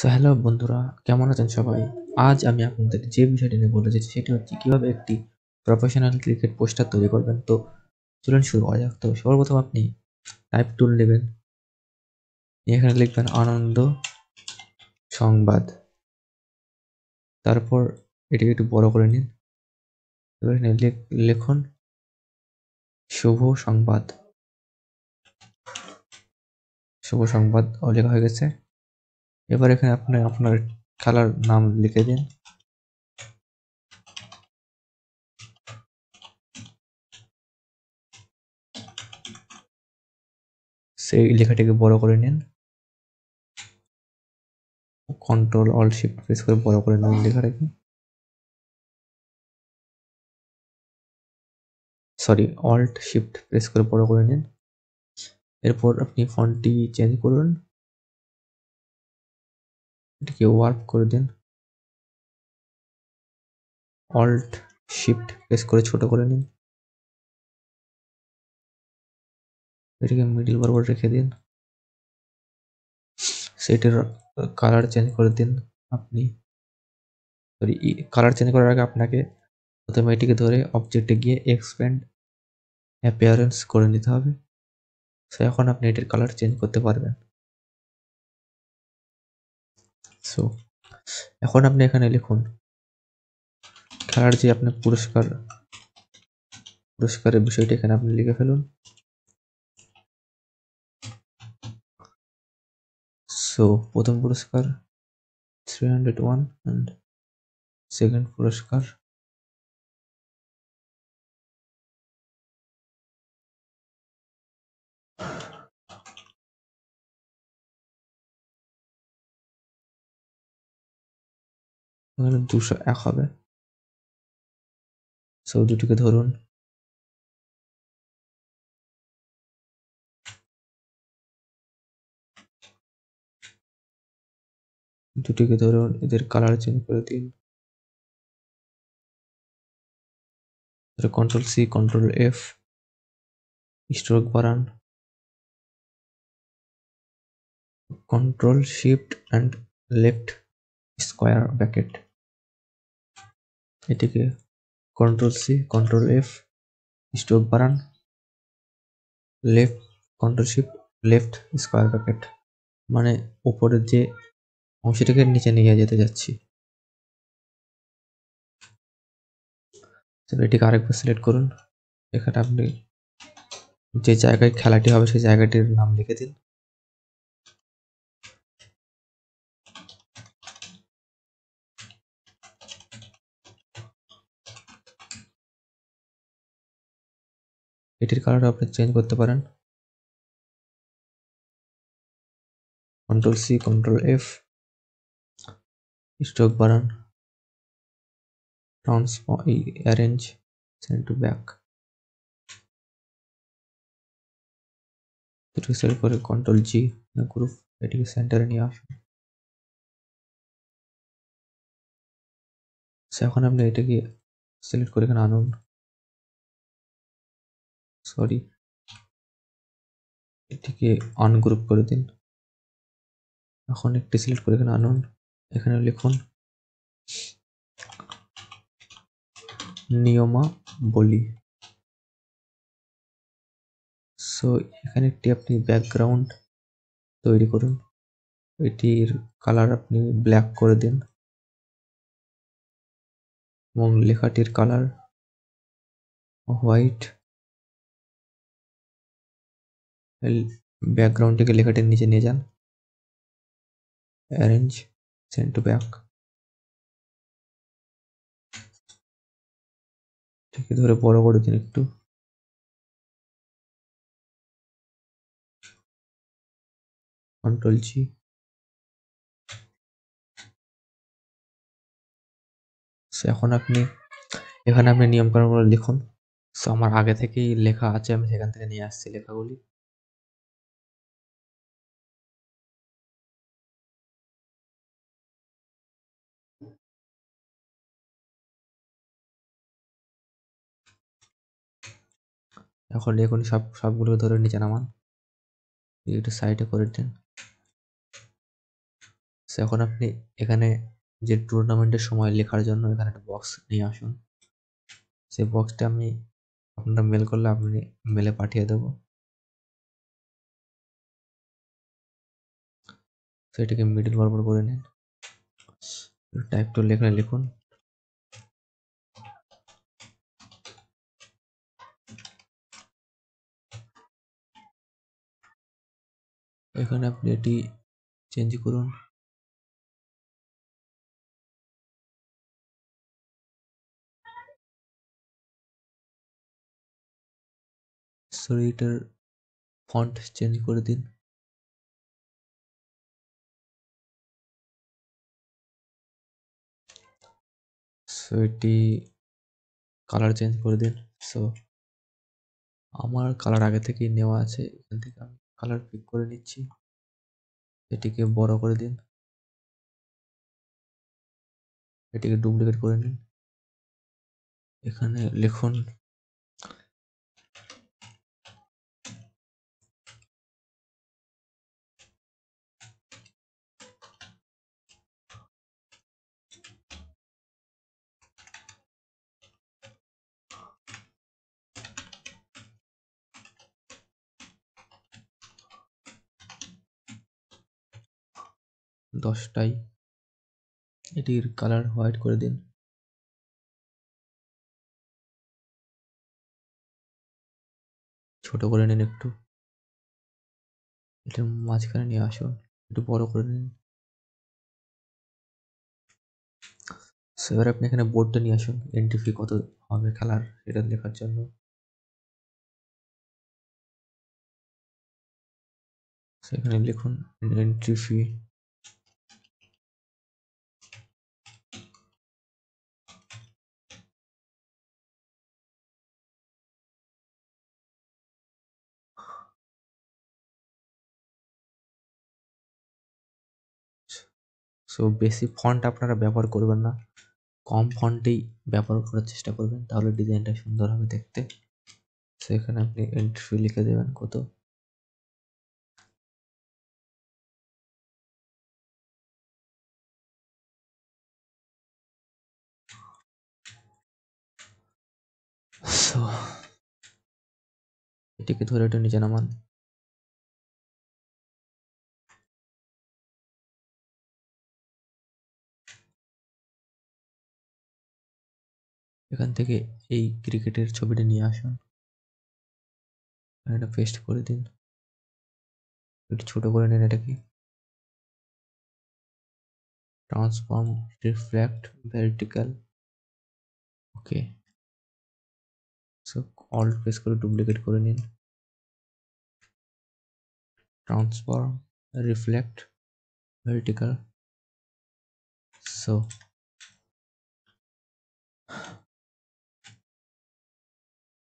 Hello বন্ধুরা, কেমন আছেন সবাই? আজ আমি আপনাদের যে বিষয়টি নিয়ে বলতে চাইছি সেটি হচ্ছে কিভাবে একটি প্রফেশনাল ক্রিকেট পোস্টার তৈরি করবেন। তো চলুন শুরু করা যাক। তো সর্বপ্রথম আপনি টাইপ টুল নেবেন, এখানে লিখবেন আনন্দ সংবাদ, তারপর এটিকে একটু বড় করে নিন। এবার এখানে লিখুন শুভ সংবাদ। শুভ সংবাদ লেখা হয়ে গেছে। এবার এখানে আপনি আপনার খেলার নাম লিখে দিন। সেই লেখাটিকে বড় করে নিন, কন্ট্রোল অল্ট শিফট প্রেস করে বড় করে নিন লেখাটাকে। অল্ট শিফট প্রেস করে বড় করে নিন। এরপর আপনি ফন্টটি চেঞ্জ করুন, এটিকে ওয়ার্প করে দিন। অল্ট শিফট প্রেস করে ছোট করে নিন, এটিকে মিডল বরাবর রেখে দিন। সেটির কালার চেঞ্জ করে দিন। আপনি কালার চেঞ্জ করার আগে আপনাকে প্রথমে এটিকে ধরে অবজেক্টে গিয়ে এক্সপ্যান্ড অ্যাপিয়ারেন্স করে নিতে হবে। সো এখন আপনি এটির কালার চেঞ্জ করতে পারবেন। সো এখন আপনি এখানে লিখুন খেলার যে আপনার পুরস্কারের বিষয়টি এখানে আপনি লিখে ফেলুন। সো প্রথম পুরস্কার 301 and সেকেন্ড পুরস্কার এখানে 201 হবে। সো দুটিকে ধরুন, এদের কালার চেঞ্জ করে দিন। Control C control F, stroke বাড়ান, control shift and left square bracket, এটিকে control C control F, stroke বাড়ান, left control shift left square bracket, মানে উপরের যে অংশটিকে নিচে নিয়ে যেতে যাচ্ছি। এটিকে আরেকবার সিলেক্ট করুন। এখানে আপনি যে জায়গায় খেলাটি হবে সেই জায়গাটির নাম লিখে দিন। এটির কালার আপনি চেঞ্জ করতে পারেন। Control C control F, stroke বাড়ান, অ্যারেঞ্জ, সেন্ড টু ব্যাক, এটিকে সেলেক্ট করে কন্ট্রোল জি গ্রুপ, এটিকে সেন্টারে নিয়ে আসুন। এখন আপনি এটাকে সিলেক্ট করে এখানে আনুন। এটিকে আনগ্রুপ করে দিন। এখন একটি সিলেক্ট করে এখানে আনুন। এখানে লিখুন নিয়মাবলী। সো এখানে একটি আপনি ব্যাকগ্রাউন্ড তৈরি করুন। এটির কালার আপনি ব্ল্যাক করে দিন এবং লেখাটির কালার হোয়াইট। ব্যাকগ্রাউন্ডটিকে লেখাটির নিচে নিয়ে যান, অ্যারেঞ্জ, সেন্ড টু ব্যাক, এটিকে ধরে বড় করে দিন একটু। কন্ট্রোল জি। এখন আপনি এখানে আপনি নিয়মকানুনগুলো লিখুন। সো আমার আগে থেকেই লেখা আছে, আমি সেখান থেকে নিয়ে আসছি লেখাগুলি। এখন লিখুন সবগুলোকে ধরে নিচে নামান, একটু সাইডে করে দিন। সো এখন আপনি এখানে যে টুর্নামেন্টের সময় লেখার জন্য এখানে একটা বক্স নিয়ে আসুন। সেই বক্সটা আমি আপনারা মেল করলে আপনি মেলে পাঠিয়ে দেবো। তো এটাকে মিডল বরাবর করে নিন। টাইপ টুল এখানে লিখুন। এখানে আপনি এটি চেঞ্জ করুন। সরি, এটার ফন্ট চেঞ্জ করে দিন। সো এটি কালার চেঞ্জ করে দিন। সো আমার কালার আগে থেকেই নেওয়া আছে, এখান থেকে আমি কালার পিক করে নিচ্ছি। এটিকে বড় করে দিন। এটিকে ডুপ্লিকেট করে নিন। এখানে লিখুন দশটাই। এটির কালার হোয়াইট করে দিন। ছোট করে নিন একটু। এটার মাঝখানে নিয়ে আসুন, একটু বড় করে নিন। সো এবার আপনি এখানে বোর্ডটা নিয়ে আসুন, এন্ট্রি ফি কত হবে খেলার এটা লেখার জন্য। সেখানে লিখুন এন্ট্রি ফি। সো বেশি ফন্ট আপনারা ব্যবহার করবেন না, কম ফন্টেই ব্যবহার করার চেষ্টা করবেন, তাহলে ডিজাইনটা সুন্দর হবে দেখতে। সেখানে আপনি এন্ট্রি ফি লিখে দেবেন কত। সো এটিকে ধরে একটু নিচে নামান। এখান থেকে এই ক্রিকেটের ছবিটা নিয়ে আসুন, এটা পেস্ট করে দিন। একটু ছোট করে নিন এটাকে। Transform, reflect, vertical. Okay. So alt press করে ডুপ্লিকেট করে নিন। Transform, reflect, vertical. সো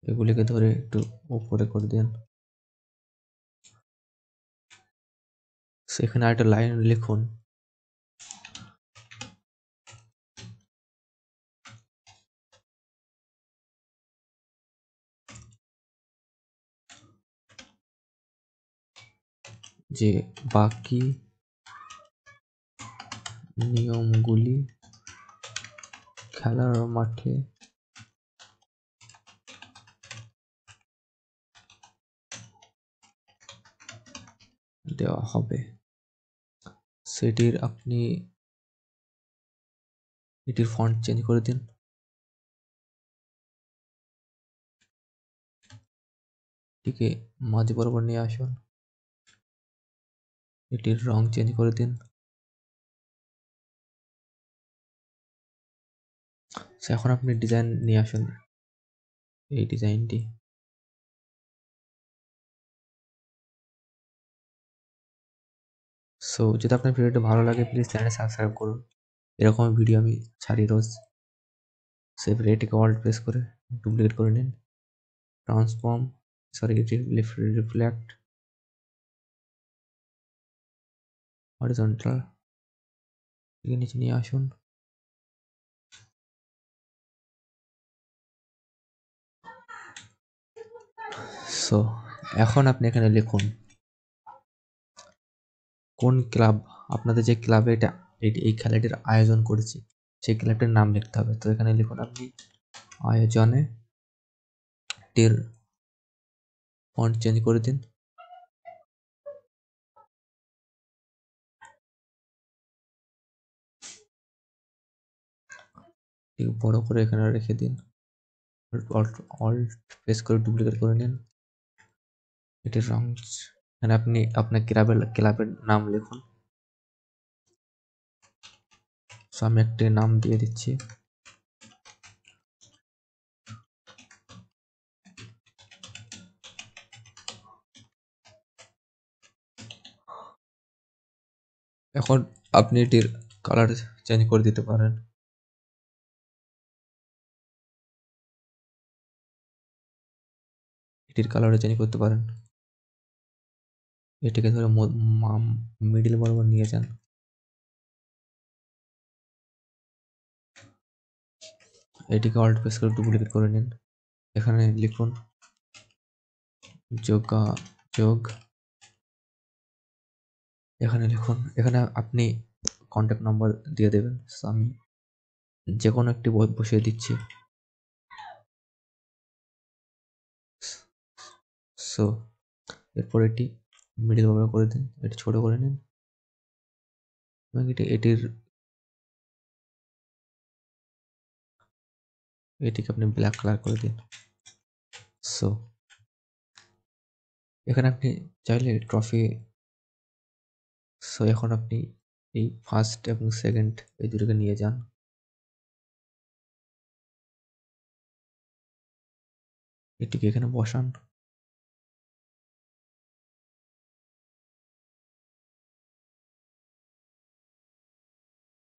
এগুলিকে ধরে একটু উপরে করে দিন। সেখানে আরেকটা লাইন লিখুন, যে বাকি নিয়মগুলি খেলার মাঠে দেওয়া হবে। সেটির আপনি এটির ফন্ট চেঞ্জ করে দিন। এটিকে মাঝ বরাবর নিয়ে আসুন। এটির রং চেঞ্জ করে দিন। এখন আপনি ডিজাইন নিয়ে আসুন, এই ডিজাইনটি। সো যদি আপনার ভিডিওটি ভালো লাগে প্লিজ চ্যানেলটি সাবস্ক্রাইব করুন, এরকম ভিডিও আমি ছাড়ি রোজ। সেভ এটিকে অল্ট প্রেস করে ডুপ্লিকেট করে নিন। ট্রান্সফর্ম, সরি, রিফ্লেক্ট, হরিজন্টাল, নিচে নিয়ে আসুন। সো এখন আপনি এখানে লিখুন কোন ক্লাব আপনাদের যে ক্লাবে এটা এই খেলাটির আয়োজন করেছি সেই ক্লাবটির নাম লিখতে হবে। তো এখানে লিখুন আপনি আয়োজনে টির ফন্ট চেঞ্জ করে দিন। একটু বড় করে এখানে রেখে দিন। অল্ট প্রেস করে ডুপ্লিকেট করে নিন। এটির রং এখানে আপনি আপনার ক্লাবের নাম লিখুন। সো আমি একটি নাম দিয়ে দিচ্ছি। এখন আপনি এটির কালার চেঞ্জ করে দিতে পারেন। এটির কালারও চেঞ্জ করতে পারেন। এটিকে ধরে মিডিল বরাবর নিয়ে যান। এটিকে অল্ট প্রেস করে ডুপ্লিকেট করে নিন। এখানে লিখুন যোগাযোগ। এখানে লিখুন, এখানে আপনি কন্ট্যাক্ট নাম্বার দিয়ে দেবেন। সো আমি যে কোনো একটি বসিয়ে দিচ্ছি। সো এরপর এটি মিডিল বরাবর করে দিন, এটি ছোট করে নিন এবং এটিকে আপনি ব্ল্যাক কালার করে দিন। সো এখানে আপনি চাইলে ট্রফি। সো এখন আপনি এই ফার্স্ট এবং সেকেন্ড এই দুটোকে নিয়ে যান। এটিকে এখানে বসান।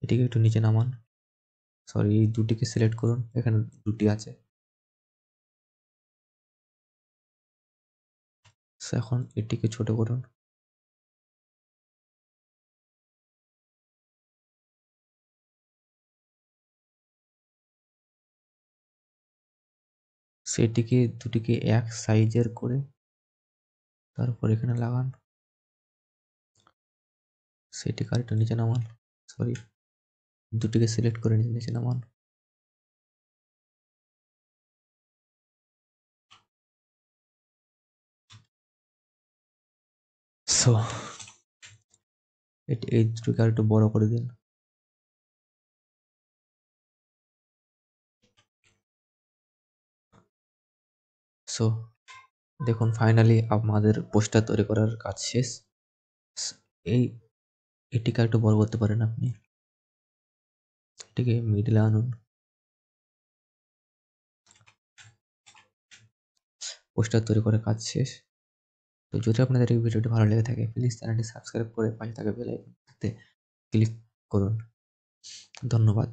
এটিকে একটু নিচে নামান। সরি, এই দুটিকে সিলেক্ট করুন, এখানে দুটি আছে। সো এখন এটিকে ছোট করুন। সেটিকে দুটিকে এক সাইজের করে তারপর এখানে লাগান। সেটিকে আরেকটু নিচে নামান। সরি, দুটিকে সিলেক্ট করে নিচে নামান। সো এই দুটোকে আরেকটু বড় করে দিন। সো দেখুন, ফাইনালি আমাদের পোস্টার তৈরি করার কাজ শেষ। এই এটিকে একটু বড় করতে পারেন আপনি। এটিকে মিডলে আনুন। পোস্টার তৈরি করার কাজ শেষ। তো যদি আপনাদের এই ভিডিওটি ভালো লেগে থাকে প্লিজ চ্যানেলটি সাবস্ক্রাইব করে পাশে থাকা বেল আইকনটিতে ক্লিক করুন। ধন্যবাদ।